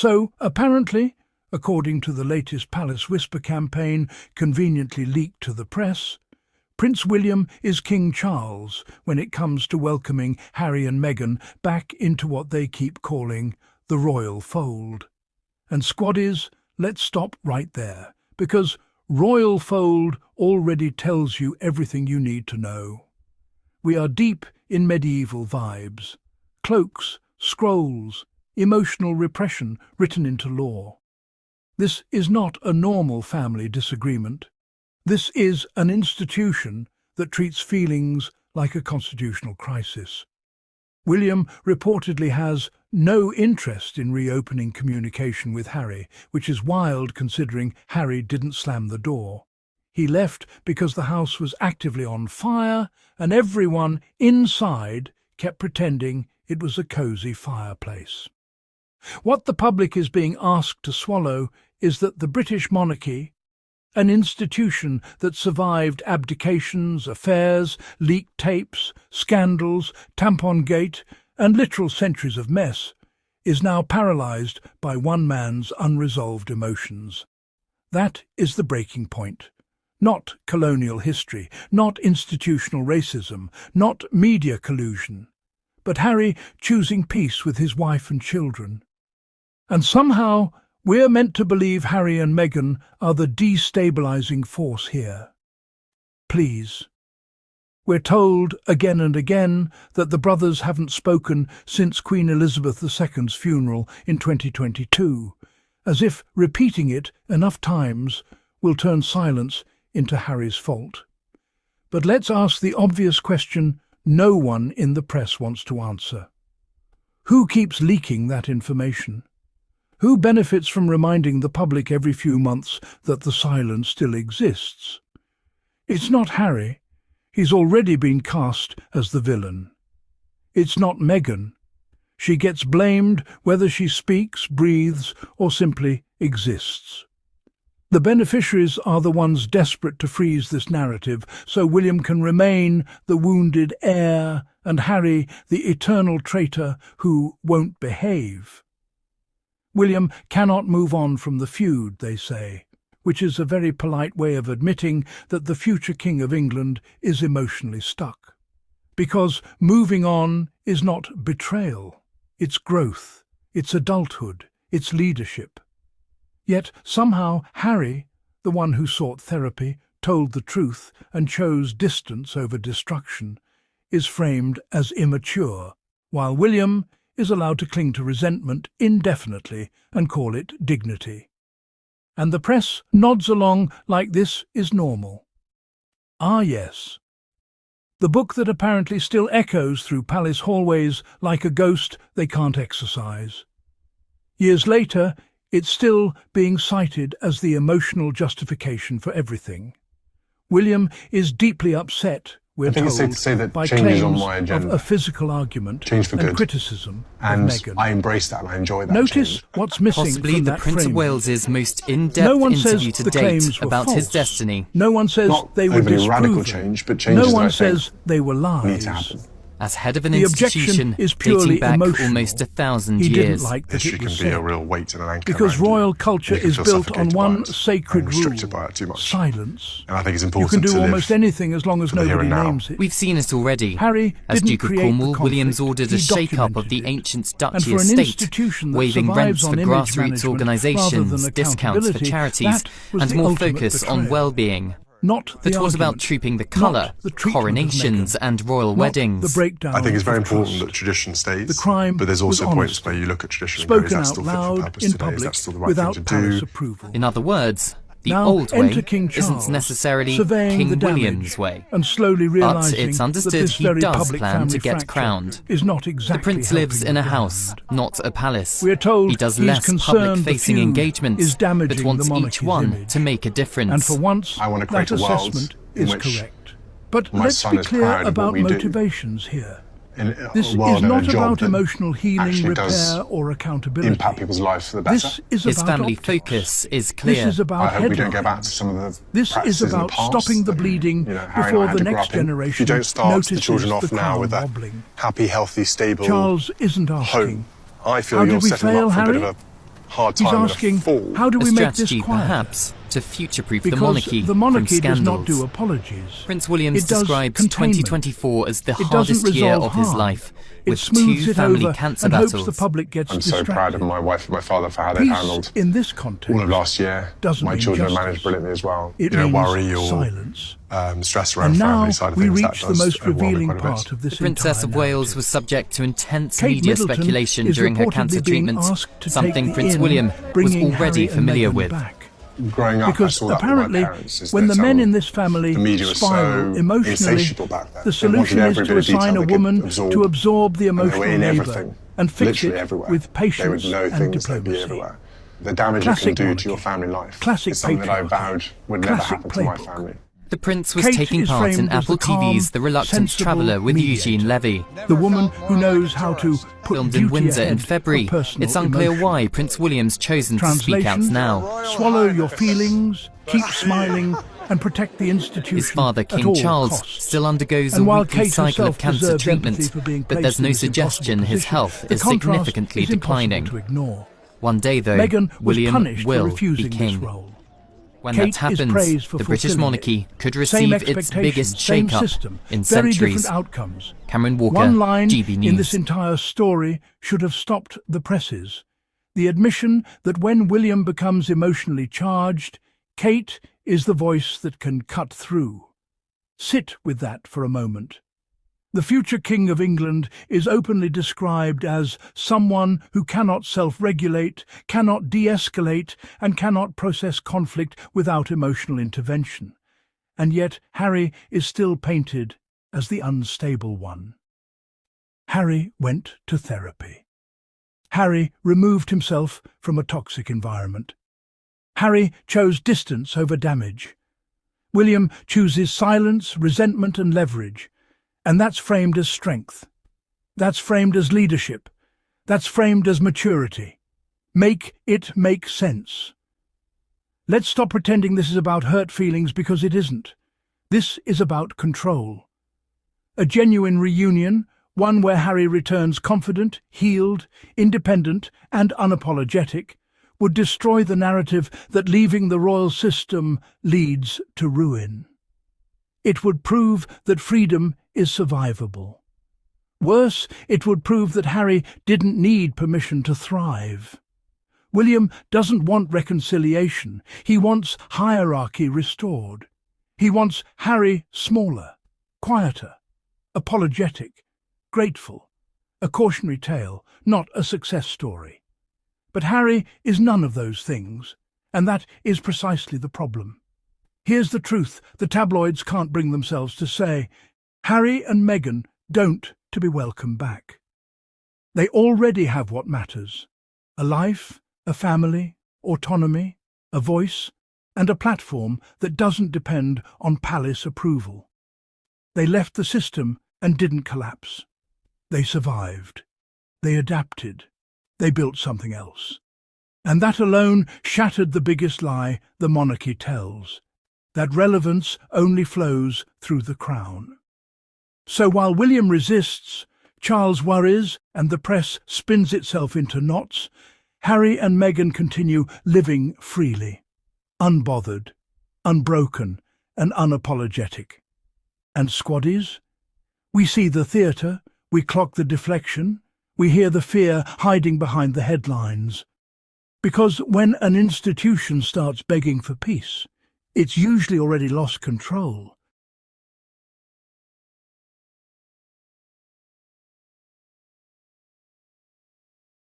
So, apparently, according to the latest Palace Whisper campaign conveniently leaked to the press, Prince William is King Charles when it comes to welcoming Harry and Meghan back into what they keep calling the royal fold. And squaddies, let's stop right there, because royal fold already tells you everything you need to know. We are deep in medieval vibes. Cloaks, scrolls, emotional repression written into law. This is not a normal family disagreement. This is an institution that treats feelings like a constitutional crisis. William reportedly has no interest in reopening communication with Harry, which is wild considering Harry didn't slam the door. He left because the house was actively on fire and everyone inside kept pretending it was a cosy fireplace. What the public is being asked to swallow is that the British monarchy, an institution that survived abdications, affairs, leaked tapes, scandals, tampon-gate, and literal centuries of mess, is now paralysed by one man's unresolved emotions. That is the breaking point. Not colonial history, not institutional racism, not media collusion, but Harry choosing peace with his wife and children. And somehow we're meant to believe Harry and Meghan are the destabilising force here. Please. We're told again and again that the brothers haven't spoken since Queen Elizabeth II's funeral in 2022, as if repeating it enough times will turn silence into Harry's fault. But let's ask the obvious question no one in the press wants to answer. Who keeps leaking that information? Who benefits from reminding the public every few months that the silence still exists? It's not Harry. He's already been cast as the villain. It's not Meghan. She gets blamed whether she speaks, breathes, or simply exists. The beneficiaries are the ones desperate to freeze this narrative so William can remain the wounded heir and Harry the eternal traitor who won't behave. William cannot move on from the feud, they say, which is a very polite way of admitting that the future King of England is emotionally stuck. Because moving on is not betrayal, it's growth, it's adulthood, it's leadership. Yet somehow Harry, the one who sought therapy, told the truth and chose distance over destruction, is framed as immature, while William is allowed to cling to resentment indefinitely and call it dignity. And the press nods along like this is normal. Ah, yes. The book that apparently still echoes through palace hallways like a ghost they can't exorcise. Years later, it's still being cited as the emotional justification for everything. William is deeply upset, we're I think told, it's safe to say that by change is on claims my agenda. of a physical argument Change for and good. criticism And of Meghan. I embrace that and I enjoy that Notice change. what's missing Possibly from the that Prince of framing. Wales's most No in-depth one says interview to the claims date were about his false. destiny. No one says Not they were overly disproven. radical change, but changes no that one I think says they were lies. need to happen. As head of an The objection institution is purely dating back emotional. almost 1,000 He years. didn't like that History it can was be a said. real weight and an anchor Because around you. royal culture You can is feel built on suffocated by one it sacred and restricted rule: by it too much. silence. And I think it's You important can do to almost live anything as long as for the here nobody and now. names it. We've seen it already. Harry As didn't Duke of create Cornwall, the conflict, Williams ordered a he shake-up of the documented it. ancient And duchy for an estate, institution that waiving survives rents on for image grassroots management rather organisations, than discounts for accountability, charities, that was and the more ultimate focus on betrayal. well-being. Not But the what about argument, trooping the not colour, the treatment of coronations Meghan, and royal not weddings? the breakdown I think it's very of important trust. that tradition stays. The crime but there's also was points honesty, where you look at tradition and go, is spoken that out still fit for loud purpose in today? Is public that still the right without thing to palace do? approval. In other words, the Now old way enter King Charles, isn't necessarily surveying King the damage William's way. and slowly But realising it's that understood this he very does public plan family to get fracture crowned. is not The exactly prince lives helping in a the house, brand. not a palace. We're told He does he's less concerned public-facing the feud engagements, is damaging but wants the each monarchy's one image. to make a difference. And for once, I want to create that a world assessment in is which correct. But my let's son be is clear proud of what about we do. motivations here. In This a world is and a not job about that emotional healing, actually does repair, or accountability. impact people's lives for the better. This is His about family optics. focus is clear. This is about I hope we don't go back headlines. to some of the This is practices in the about past stopping the that, bleeding you know, Harry and I before had the to grow next up in. If generation you don't start notices the children the off now crown with a wobbling. happy, healthy, stable Charles isn't asking. home, I feel How you're did we setting them fail, up for a bit Harry? of hard He's time with a asking, fall. how do A we make this strategy, quieter? perhaps, to future-proof the Because monarchy the monarchy from does scandals. not do apologies. Prince Williams It does describes containment. 2024 as the It doesn't hardest year resolve of his harm. life, It with smooths 2 it family over cancer and battles. hopes the public gets I'm so distracted. proud of my wife and my father for how they Peace handled in this context all of last year. doesn't My mean children justice. managed brilliantly as well. It You don't means worry or silence. stress around And now family side of we things. That reach the does most overwhelm me revealing quite a bit. part of this The Princess of entire Wales narrative. was subject to intense Kate media Middleton speculation is during her reportedly cancer being treatment, asked to something take the Prince inn, William was bringing already Harry and familiar Meghan with. back. Growing up, I Because saw that apparently, with my parents. Is when that, the men in this family the media was spiral so emotionally, insatiable back then. the They wanted solution is every to bit of detail assign a they could woman absorb, to absorb the and they were emotional in labour everything, and fix literally it everywhere. with They would patience know and things, they'd be diplomacy. everywhere. The damage Classic it can do monarchy. to your family life Classic is something that I patriarchy. vowed would never Classic happen to my playbook. family. The Prince was Kate taking is part in framed as Apple the calm, TV's The Reluctant sensible Traveller with mediator. Eugene Levy. The woman who knows how to put Filmed in duty Windsor in ahead February, of personal it's unclear emotion. why Prince William's chosen to speak out Translation, now. swallow your feelings, keep smiling, and protect the institution His father, at King all Charles, costs. still undergoes a And while weekly Kate cycle of herself cancer deserves treatment, empathy for being but placed there's in no this suggestion impossible his position, health the is contrast significantly is impossible declining. to ignore. One day, though, Meghan was William punished for will be refusing this king. role. When Kate that is happens, praised for the British fulfilling monarchy it. could Same receive its biggest expectations, same shake-up system, in very centuries. different outcomes. Cameron Walker, One line GB News. in this entire story should have stopped the presses. The admission that when William becomes emotionally charged, Kate is the voice that can cut through. Sit with that for a moment. The future King of England is openly described as someone who cannot self-regulate, cannot de-escalate, and cannot process conflict without emotional intervention. And yet Harry is still painted as the unstable one. Harry went to therapy. Harry removed himself from a toxic environment. Harry chose distance over damage. William chooses silence, resentment, and leverage. And that's framed as strength. That's framed as leadership. That's framed as maturity. Make it make sense. Let's stop pretending this is about hurt feelings, because it isn't. This is about control. A genuine reunion, one where Harry returns confident, healed, independent, and unapologetic, would destroy the narrative that leaving the royal system leads to ruin. It would prove that freedom is survivable. Worse, it would prove that Harry didn't need permission to thrive. William doesn't want reconciliation. He wants hierarchy restored. He wants Harry smaller, quieter, apologetic, grateful, a cautionary tale, not a success story. But Harry is none of those things, and that is precisely the problem. Here's the truth the tabloids can't bring themselves to say: Harry and Meghan don't to be welcome back. They already have what matters: a life, a family, autonomy, a voice, and a platform that doesn't depend on palace approval. They left the system and didn't collapse. They survived. They adapted. They built something else. And that alone shattered the biggest lie the monarchy tells: that relevance only flows through the crown. So while William resists, Charles worries, and the press spins itself into knots, Harry and Meghan continue living freely, unbothered, unbroken, and unapologetic. And squaddies? We see the theatre, we clock the deflection, we hear the fear hiding behind the headlines. Because when an institution starts begging for peace, it's usually already lost control.